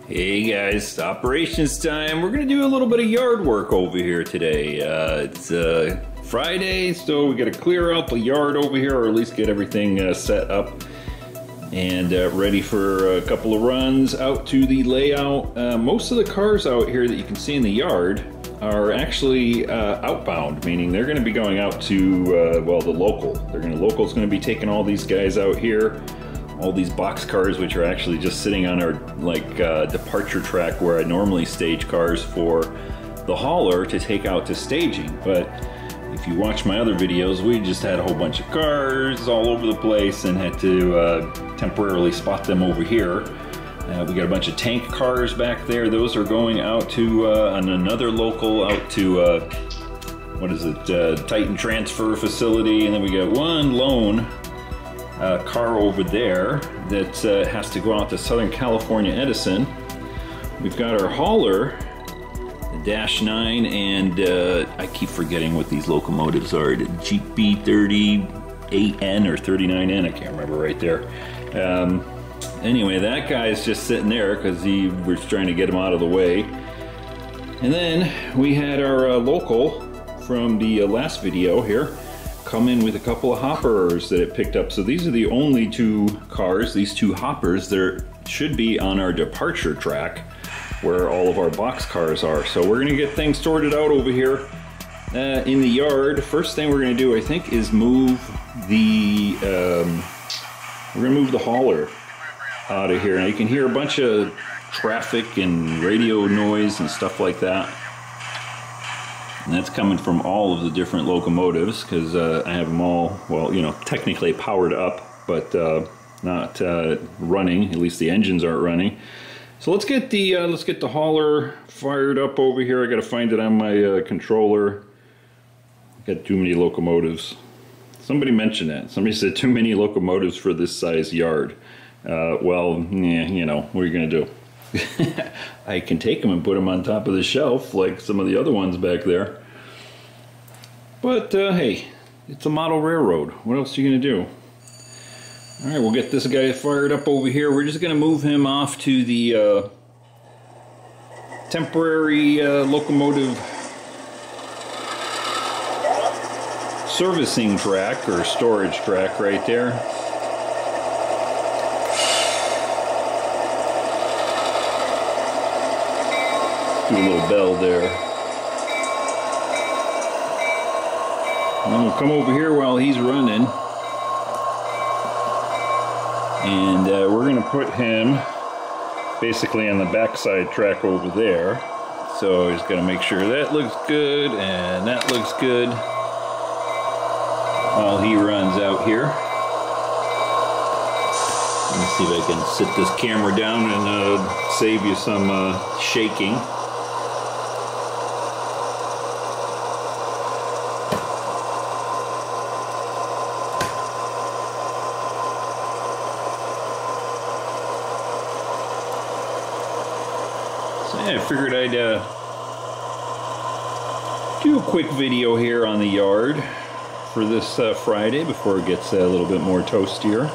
Hey guys, operations time. We're gonna do a little bit of yard work over here today. It's Friday, so we gotta clear out the yard over here, or at least get everything set up and ready for a couple of runs out to the layout. Most of the cars out here that you can see in the yard are actually outbound, meaning they're gonna be going out to, well, the local. Local's gonna be taking all these guys out here. All these box cars, which are actually just sitting on our departure track where I normally stage cars for the hauler to take out to staging. But if you watch my other videos, we just had a whole bunch of cars all over the place and had to temporarily spot them over here. We got a bunch of tank cars back there. Those are going out to on another local out to what is it, Titan Transfer Facility, and then we got one lone car over there that has to go out to Southern California Edison. We've got our hauler, the Dash 9, and I keep forgetting what these locomotives are. The GP38N or 39N, I can't remember right there. Anyway, that guy's just sitting there because he was trying to get him out of the way. And then we had our local from the last video here come in with a couple of hoppers that it picked up. So these are the only two cars, these two hoppers, there should be on our departure track where all of our box cars are. So we're gonna get things sorted out over here in the yard. First thing we're gonna do, I think, is move the, we're gonna move the hauler out of here. Now you can hear a bunch of traffic and radio noise and stuff like that. And that's coming from all of the different locomotives because I have them all, well, you know, technically powered up, but not running. At least the engines aren't running. So let's get the hauler fired up over here. I got to find it on my controller. Got too many locomotives. Somebody mentioned that. Somebody said too many locomotives for this size yard. Well, yeah, you know, what are you gonna do? I can take them and put them on top of the shelf like some of the other ones back there. But hey, it's a model railroad. What else are you gonna do? Alright, we'll get this guy fired up over here. We're just gonna move him off to the temporary locomotive servicing track or storage track right there. Do a little bell there. And then we'll come over here while he's running. And we're going to put him basically on the backside track over there. So he's going to make sure that looks good and that looks good while he runs out here. Let me see if I can sit this camera down and save you some shaking. I figured I'd do a quick video here on the yard for this Friday before it gets a little bit more toastier.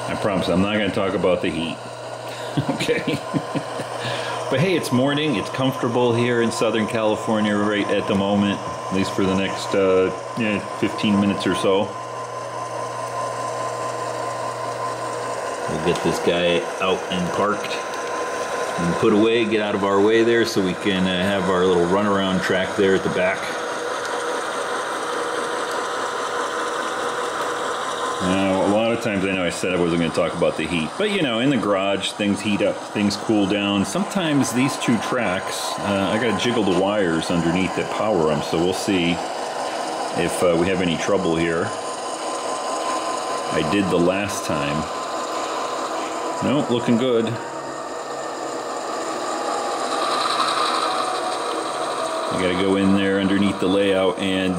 I promise I'm not going to talk about the heat. Okay. But hey, it's morning. It's comfortable here in Southern California right at the moment, at least for the next 15 minutes or so. We'll get this guy out and parked and put away, get out of our way there so we can have our little runaround track there at the back. Now, a lot of times I know I said I wasn't going to talk about the heat, but you know, in the garage, things heat up, things cool down. Sometimes these two tracks, I got to jiggle the wires underneath that power them, so we'll see if we have any trouble here. I did the last time. Nope, looking good. I gotta go in there underneath the layout and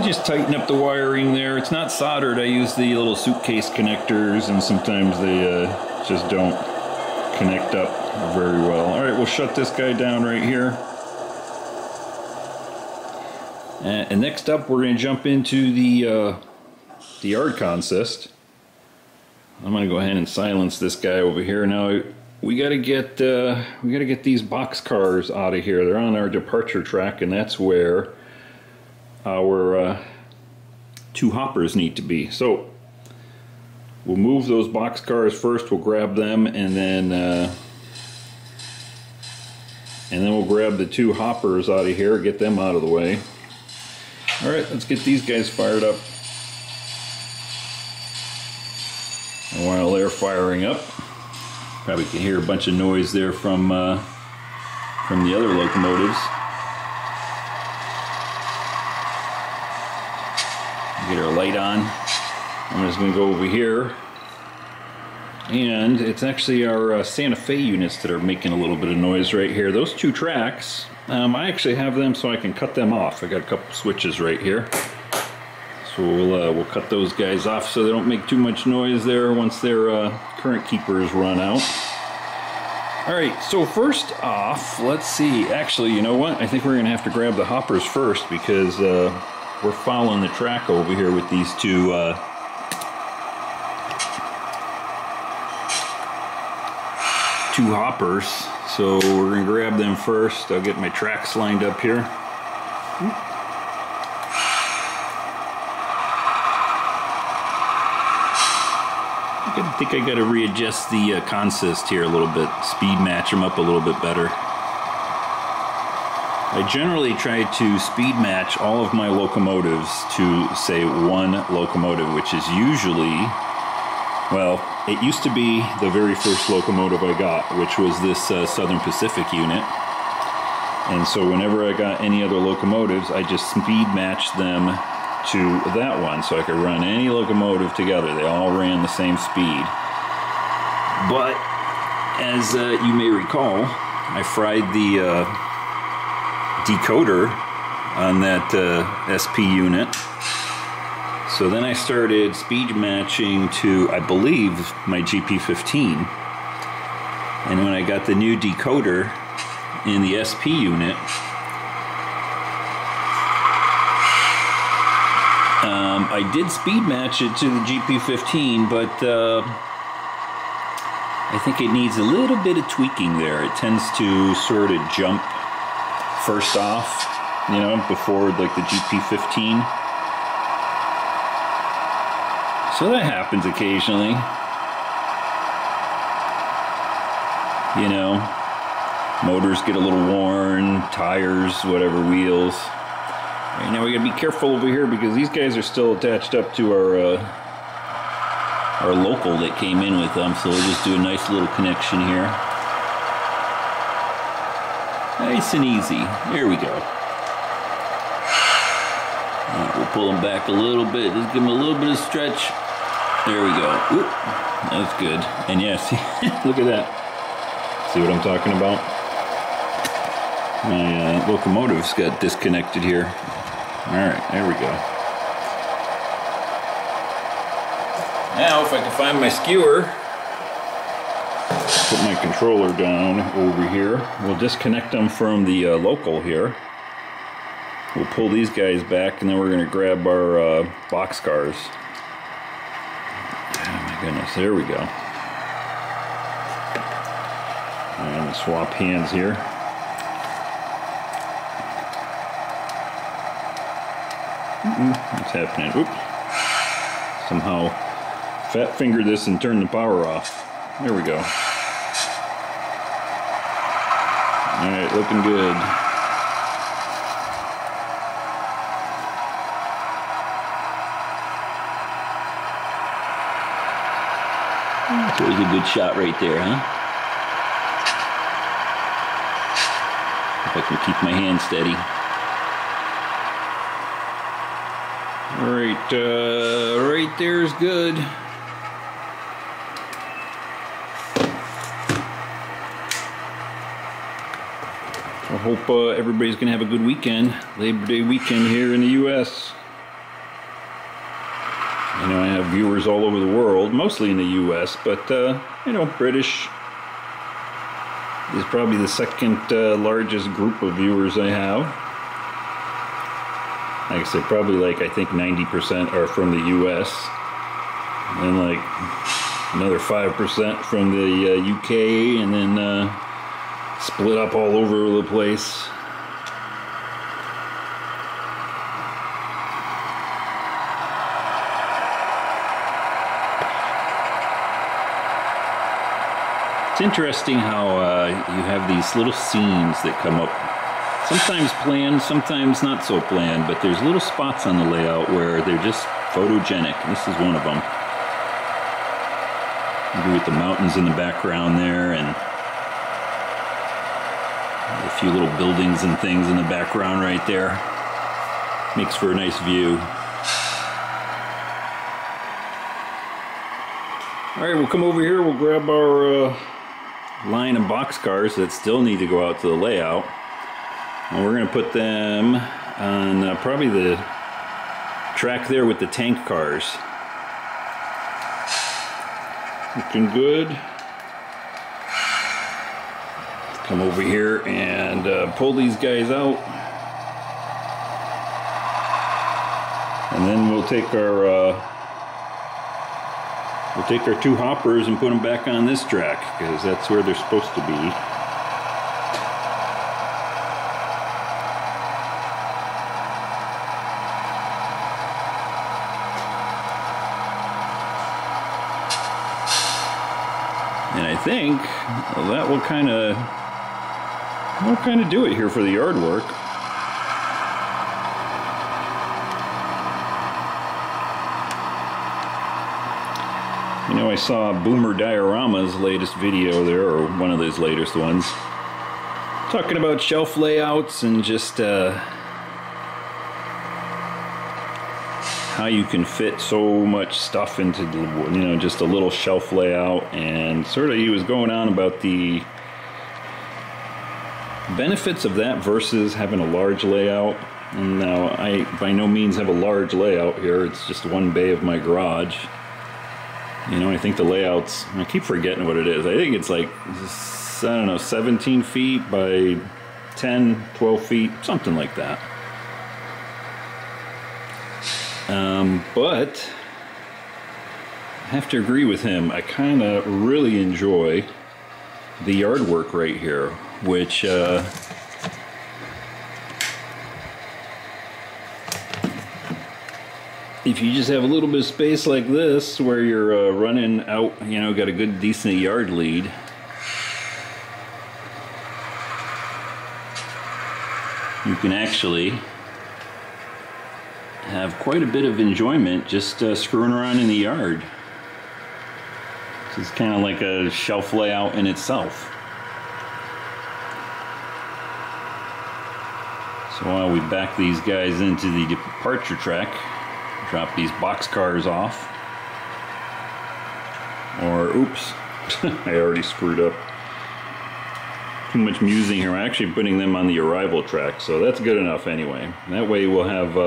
just tighten up the wiring there. It's not soldered. I use the little suitcase connectors, and sometimes they just don't connect up very well. All right, we'll shut this guy down right here. And next up, we're going to jump into the yard consist. I'm gonna go ahead and silence this guy over here. Now we gotta get these box cars out of here. They're on our departure track, and that's where our 2 hoppers need to be. So we'll move those box cars first. We'll grab them, and then we'll grab the 2 hoppers out of here, get them out of the way. All right, let's get these guys fired up. And while they're firing up, probably can hear a bunch of noise there from the other locomotives. Get our light on. I'm just going to go over here, and it's actually our Santa Fe units that are making a little bit of noise right here. Those 2 tracks, I actually have them so I can cut them off. I got a couple switches right here, so we'll cut those guys off so they don't make too much noise there once their current keepers run out. All right, so first off, let's see. Actually, you know what? I think we're going to have to grab the hoppers first, because we're following the track over here with these 2 hoppers. So we're going to grab them first. I'll get my tracks lined up here. I think I got to readjust the consist here a little bit, speed match them up a little bit better. I generally try to speed match all of my locomotives to, say, 1 locomotive, which is usually, well, it used to be the very first locomotive I got, which was this Southern Pacific unit. And so whenever I got any other locomotives, I just speed matched them to that one, so I could run any locomotive together. They all ran the same speed. But as you may recall, I fried the decoder on that SP unit. So then I started speed matching to, I believe, my GP15. And when I got the new decoder in the SP unit, I did speed match it to the GP15, but I think it needs a little bit of tweaking there. It tends to sort of jump first off, you know, before like the GP15. So that happens occasionally. You know, motors get a little worn, tires, whatever, wheels. Right, now we gotta be careful over here because these guys are still attached up to our local that came in with them, so we'll just do a nice little connection here. Nice and easy. There we go. Right, we'll pull them back a little bit. Just give them a little bit of stretch. There we go. Oop, that's good. And yeah, see, look at that. See what I'm talking about? My locomotives got disconnected here. Alright, there we go. Now, if I can find my skewer, put my controller down over here. We'll disconnect them from the local here. We'll pull these guys back, and then we're going to grab our box cars. Oh my goodness, there we go. And we'll swap hands here. What's happening? Oops. Somehow fat fingered this and turned the power off. There we go. Alright, looking good. That was a good shot right there, huh? If I can keep my hand steady. Alright, right there's good. I hope everybody's going to have a good weekend. Labor Day weekend here in the U.S. You know, I have viewers all over the world, mostly in the U.S., but, you know, British is probably the second largest group of viewers I have. Like I said, probably like, I think 90% are from the U.S. And like Another 5% from the UK, and then split up all over the place. It's interesting how you have these little scenes that come up, sometimes planned, sometimes not so planned, but there's little spots on the layout where they're just photogenic. This is one of them. Maybe with the mountains in the background there, and a few little buildings and things in the background right there. Makes for a nice view. Alright, we'll come over here, we'll grab our line of boxcars that still need to go out to the layout. And we're going to put them on probably the track there with the tank cars. Looking good. Come over here and pull these guys out. And then we'll take our two hoppers and put them back on this track, because that's where they're supposed to be. And I think that will kind of do it here for the yard work. You know, I saw Boomer Diorama's latest video there, or one of his latest ones, talking about shelf layouts and just how you can fit so much stuff into, you know, just a little shelf layout. And sort of he was going on about the benefits of that versus having a large layout. And now I by no means have a large layout here. It's just one bay of my garage. You know, I think the layouts, I keep forgetting what it is. I think it's like, I don't know, 17 feet by 10, 12 feet, something like that. But I have to agree with him. I kind of really enjoy the yard work right here, which if you just have a little bit of space like this where you're running out, you know, got a good decent yard lead, you can actually have quite a bit of enjoyment just screwing around in the yard. It's kind of like a shelf layout in itself. So while we back these guys into the departure track, drop these box cars off. Or, oops, I already screwed up. Too much musing here. I'm actually putting them on the arrival track, so that's good enough anyway. That way we'll have,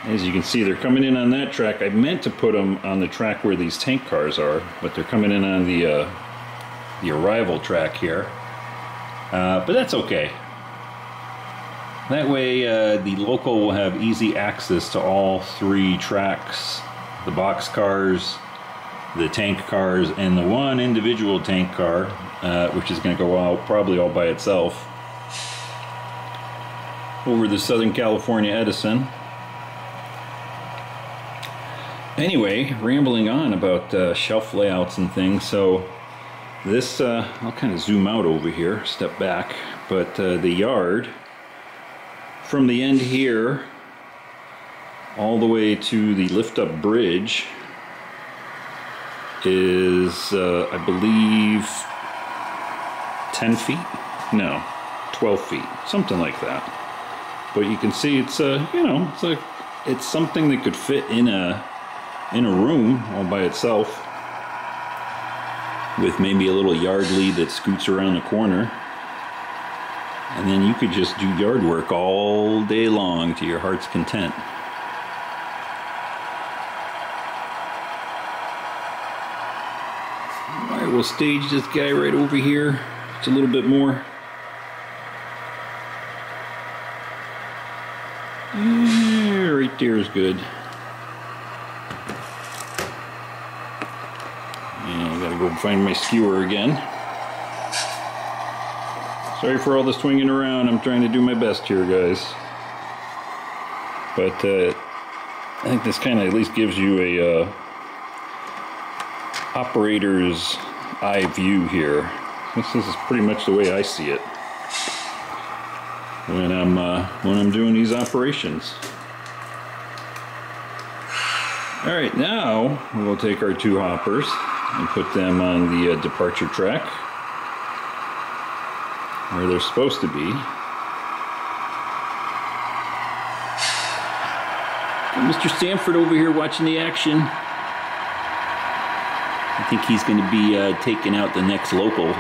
as you can see, they're coming in on that track. I meant to put them on the track where these tank cars are, but they're coming in on the arrival track here. But that's okay. That way the local will have easy access to all three tracks, the box cars, the tank cars, and the one individual tank car, which is going to go out probably all by itself over the Southern California Edison. Anyway, rambling on about shelf layouts and things. So this, I'll kind of zoom out over here, step back, but the yard from the end here all the way to the lift-up bridge is, I believe, 10 feet? No, 12 feet, something like that. But you can see it's, you know, it's something that could fit in a room all by itself, with maybe a little yard lead that scoots around the corner. And then you could just do yard work all day long to your heart's content. Alright, we'll stage this guy right over here. It's a little bit more. Yeah, right there is good. Go find my skewer again. Sorry for all the swinging around. I'm trying to do my best here, guys. But I think this kind of at least gives you a operator's eye view here. This is pretty much the way I see it when I'm doing these operations. All right, now we'll take our two hoppers and put them on the departure track where they're supposed to be. Got Mr. Sanford over here watching the action. I think he's going to be taking out the next local.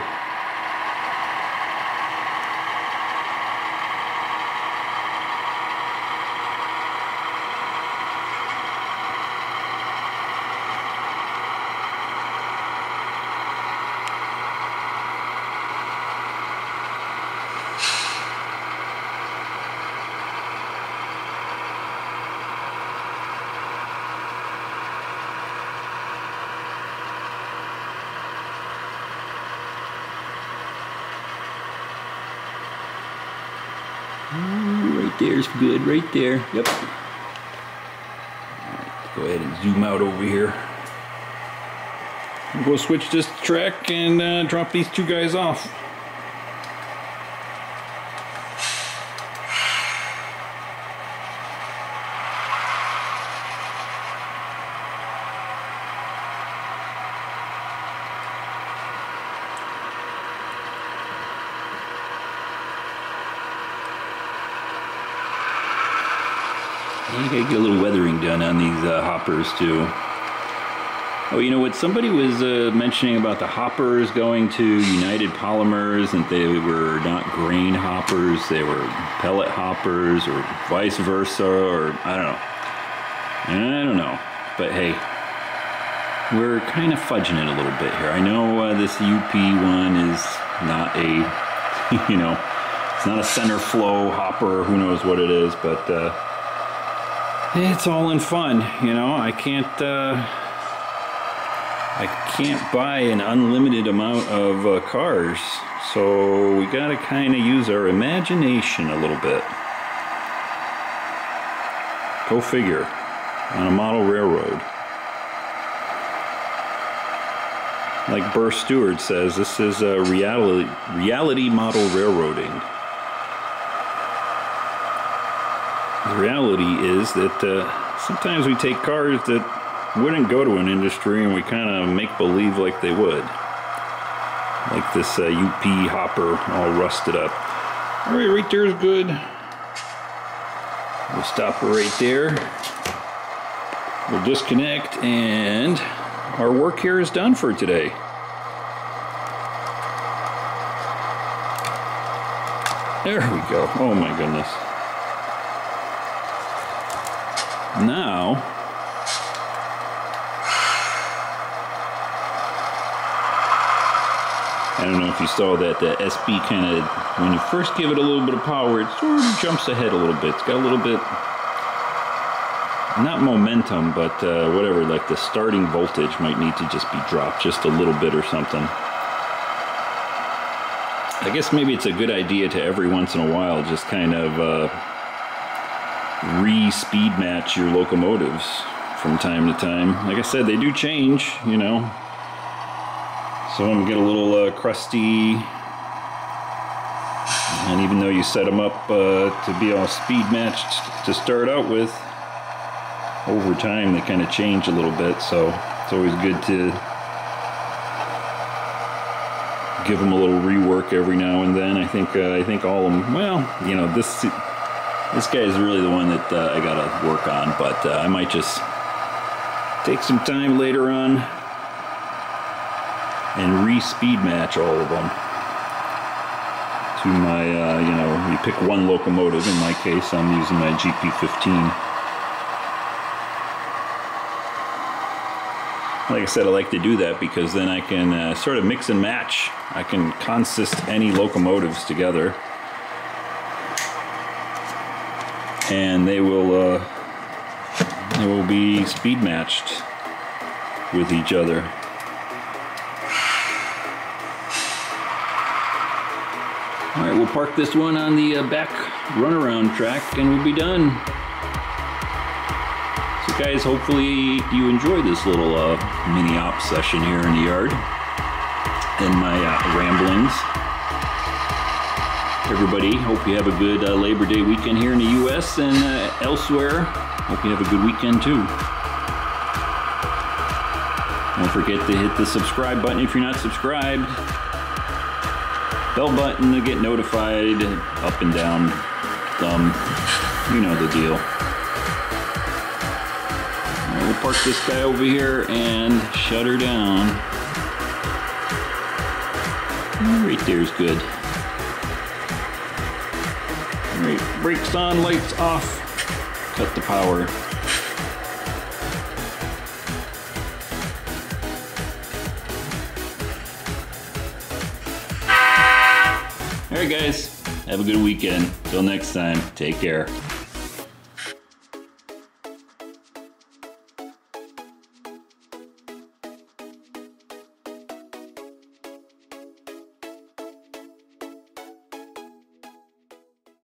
Right there's good, right there. Yep. All right, go ahead and zoom out over here. We'll go switch this track and drop these two guys off. You gotta get a little weathering done on these hoppers too. Oh, you know what? Somebody was mentioning about the hoppers going to United Polymers, and they were not grain hoppers, they were pellet hoppers, or vice versa, or I don't know. But hey, we're kind of fudging it a little bit here. I know this UP one is not a, you know, it's not a center flow hopper, who knows what it is, but it's all in fun, you know. I can't buy an unlimited amount of cars, so we gotta kind of use our imagination a little bit. Go figure, on a model railroad. Like Burr Stewart says, this is a reality model railroading. The reality is that sometimes we take cars that wouldn't go to an industry and we kind of make believe like they would. Like this UP hopper all rusted up. All right, right there is good. We'll stop her right there. We'll disconnect, and our work here is done for today. There we go. Oh my goodness. Now, I don't know if you saw that the SB kind of, when you first give it a little bit of power, it sort of jumps ahead a little bit. It's got a little bit, not momentum, but whatever, like the starting voltage might need to just be dropped just a little bit or something. I guess maybe it's a good idea to every once in a while just kind of re-speed match your locomotives from time to time. Like I said, they do change, you know. Some of them get a little crusty, and even though you set them up to be all speed matched to start out with, over time they kind of change a little bit, so it's always good to give them a little rework every now and then. I think all of them, well, you know, this guy is really the one that I gotta work on, but I might just take some time later on and re-speed match all of them to my, you know, you pick one locomotive. In my case, I'm using my GP15. Like I said, I like to do that because then I can sort of mix and match. I can consist any locomotives together, and they will be speed matched with each other. All right, we'll park this one on the back runaround track and we'll be done. So guys, hopefully you enjoyed this little mini op session here in the yard and my ramblings. Everybody, hope you have a good Labor Day weekend here in the U.S. and elsewhere. Hope you have a good weekend too. Don't forget to hit the subscribe button if you're not subscribed. Bell button to get notified, up and down, thumb, you know the deal. We'll park this guy over here and shut her down. Right there's good. Alright, brakes on, lights off, cut the power. Alright guys, have a good weekend. Till next time, take care.